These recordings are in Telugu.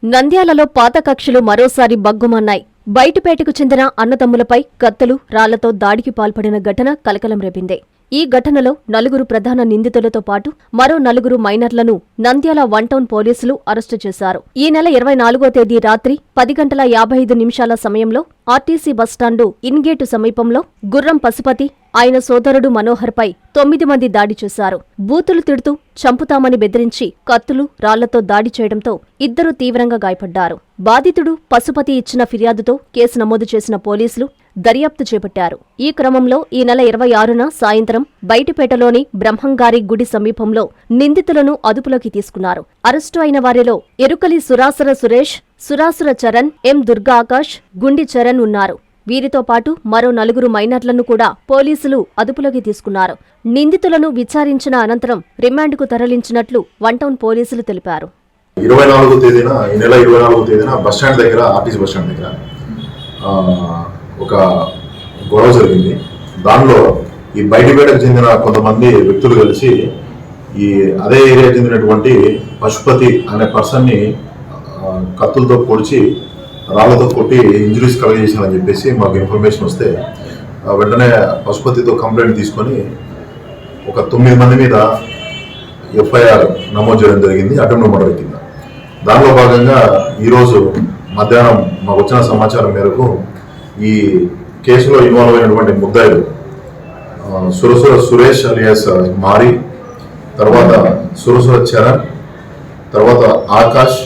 నంద్యాలలో పాత కక్షలు మరోసారి బగ్గుమన్నాయి. బయటిపేటకు చెందిన అన్నదమ్ములపై కత్తులు, రాళ్లతో దాడికి పాల్పడిన ఘటన కలకలం రేపింది. ఈ ఘటనలో 4 ప్రధాన నిందితులతో పాటు మరో 4 మైనర్లను నంద్యాల 1 టౌన్ పోలీసులు అరెస్టు చేశారు. ఈ నెల 24వ తేదీ రాత్రి 10:55 సమయంలో ఆర్టీసీ బస్టాండు ఇన్గేటు సమీపంలో గుర్రం పశుపతి, ఆయన సోదరుడు మనోహర్పై 9 మంది దాడి చేశారు. బూతులు తిడుతూ చంపుతామని బెదిరించి కత్తులు, రాళ్లతో దాడి చేయడంతో 2 తీవ్రంగా గాయపడ్డారు. బాధితుడు పశుపతి ఇచ్చిన ఫిర్యాదుతో కేసు నమోదు చేసిన పోలీసులు దర్యాప్తు చేపట్టారు. ఈ క్రమంలో ఈ నెల 26న సాయంత్రం బయటిపేటలోని బ్రహ్మంగారి గుడి సమీపంలో నిందితులను అదుపులోకి తీసుకున్నారు. అరెస్టు అయిన వారిలో ఎరుకలి సురాసుర సురేష్, సురాసుర చరణ్, ఎం దుర్గా ఆకాష్, గుండి చరణ్ ఉన్నారు. వీరితో పాటు మరో 4 మైనర్లను కూడా పోలీసులు అదుపులోకి తీసుకున్నారు. నిందితులను విచారించిన అనంతరం రిమాండ్కు తరలించినట్లు 1 టౌన్ పోలీసులు తెలిపారు. 24వ తేదీన ఈ నెల 24వ తేదీన బస్టాండ్ దగ్గర, ఆర్టీసీ బస్టాండ్ దగ్గర ఒక గొడవ జరిగింది. దానిలో ఈ బయటిపేటకు చెందిన కొంతమంది వ్యక్తులు కలిసి ఈ అదే ఏరియా చెందినటువంటి పశుపతి అనే పర్సన్ని కత్తులతో పొడిచి రాళ్లతో కొట్టి ఇంజరీస్ కలగజేశారని చెప్పేసి మాకు ఇన్ఫర్మేషన్ వస్తే వెంటనే పశుపతితో కంప్లైంట్ తీసుకొని ఒక 9 మంది మీద ఎఫ్ఐఆర్ నమోదు చేయడం జరిగింది, అటెంప్ట్ మర్డర్ కింద. దానిలో భాగంగా ఈరోజు మధ్యాహ్నం మాకు వచ్చిన సమాచారం మేరకు ఈ కేసులో ఇన్వాల్వ్ అయినటువంటి ముద్దాయిలు సురసుర సురేష్ అలియాస్ మారి, తర్వాత సురసుర చరణ్, తర్వాత ఆకాష్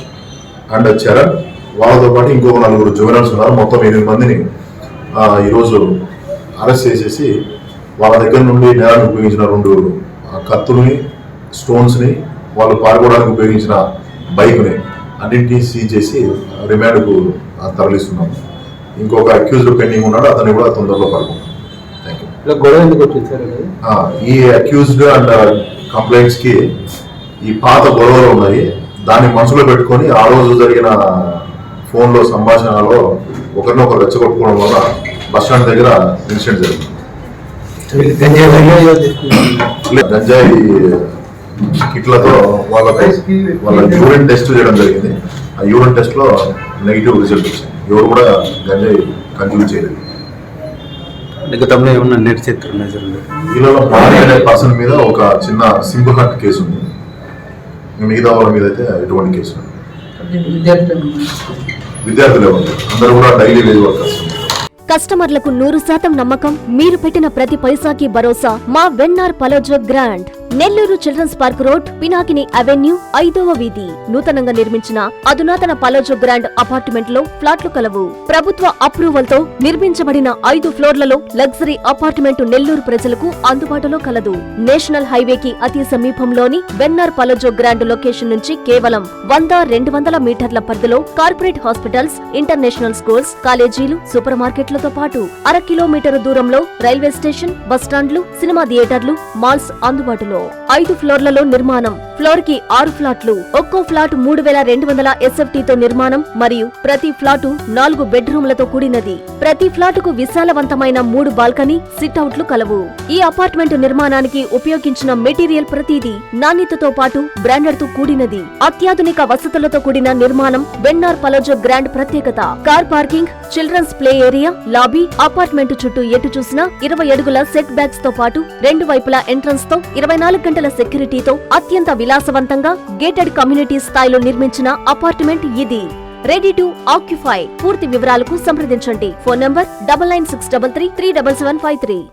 అండ్ చరణ్, వాళ్ళతో పాటు ఇంకొక 4 జువెనల్స్ ఉన్నారు. మొత్తం 8 మందిని ఈరోజు అరెస్ట్ చేసేసి వాళ్ళ దగ్గర నుండి నేరానికి ఉపయోగించిన 2 కత్తుల్ని, స్టోన్స్ని, వాళ్ళు పాల్గొనడానికి ఉపయోగించిన బైక్ని అన్నింటినీ సీజ్ చేసి రిమాండ్కు తరలిస్తున్నాము. ఇంకొక అక్యూజ్డ్ పెండింగ్ ఉన్నాడు, అతన్ని కూడా తొందరలో పడుకున్నాం. ఈ అక్యూజ్డ్ అండ్ కంప్లైంట్స్ కి ఈ పాత గొడవలు ఉన్నాయి. దాన్ని మనసులో పెట్టుకొని ఆ రోజు జరిగిన ఫోన్లో సంభాషణలో ఒకరినొకరు రెచ్చగొట్టుకోవడం వల్ల బస్టాండ్ దగ్గర ఇన్సిడెంట్ జరిగింది. గంజాయి కిట్లతో వాళ్ళ యూరిన్ టెస్ట్ చేయడం జరిగింది. ఆ యూరిన్ టెస్ట్ లో నెగిటివ్ రిజల్ట్ వచ్చింది. ఎవరు కూడా గంజాయి కన్జ్యూమ్ చేయలేదు. వీళ్ళలో మారి అనే పర్సన్ మీద ఒక చిన్న సింపుల్ హార్ట్ కేసు ఉంది. మిగతా వాళ్ళ మీద అయితే ఎటువంటి కేసు ఉంది. విద్యార్థులు అందరూ కూడా డైలీ వేజ్ వర్కర్స్. కస్టమర్లకు 100% నమ్మకం, మీరు పెట్టిన ప్రతి పైసాకి భరోసా మా వెన్నార్ Palazzo Grand. Nellore children's park road, Pinakini avenue, 5వ వీధి. నూతనంగా నిర్మించిన అధునాతన పలోజో గ్రాండ్ అపార్ట్మెంట్ లో ఫ్లాట్లు కలవు. ప్రభుత్వ అప్రూవల్ తో నిర్మించబడిన 5 ఫ్లోర్లలో లగ్జరీ అపార్ట్మెంట్ నెల్లూరు ప్రజలకు అందుబాటులో కలదు. నేషనల్ హైవేకి అతి సమీపంలోని వెన్నార్ పలోజో గ్రాండ్ లొకేషన్ నుంచి కేవలం 100-200 మీటర్ల పరిధిలో కార్పొరేట్ హాస్పిటల్స్, ఇంటర్నేషనల్ స్కూల్స్, కాలేజీలు, సూపర్ మార్కెట్లతో పాటు 1/2 కిలోమీటర్ దూరంలో రైల్వే స్టేషన్, బస్టాండ్లు, సినిమా థియేటర్లు, మాల్స్ అందుబాటులో. 5 ఫ్లోర్లలో నిర్మాణం. ఫ్లోర్ కి 6 ఫ్లాట్లు. ఒక్కో ఫ్లాట్ 3200 SFT తో నిర్మాణం మరియు ప్రతి ఫ్లాటు 4 బెడ్రూమ్లతో కూడినది. ప్రతి ఫ్లాటుకు విశాలవంతమైన 3 బాల్కనీ, సిట్అవుట్లు కలవు. ఈ అపార్ట్మెంట్ నిర్మాణానికి ఉపయోగించిన మెటీరియల్ ప్రతిదీ నాణ్యతతో పాటు బ్రాండెడ్ తో కూడినది. అత్యాధునిక వసతులతో కూడిన నిర్మాణం వెన్నార్ పలోజో గ్రాండ్ ప్రత్యేకత. Car parking, children's play area, lobby, apartment చుట్టూ ఎటు చూసినా 20 అడుగుల సెట్ బ్యాక్స్ తో పాటు 2 వైపులా ఎంట్రన్స్ తో 24 గంటల సెక్యూరిటీతో అత్యంత విలాసవంతంగా గేటెడ్ కమ్యూనిటీ స్థాయిలో నిర్మించిన అపార్ట్మెంట్ ఇది. Ready to occupy. పూర్తి వివరాలకు సంప్రదించండి. Phone number 9963337753.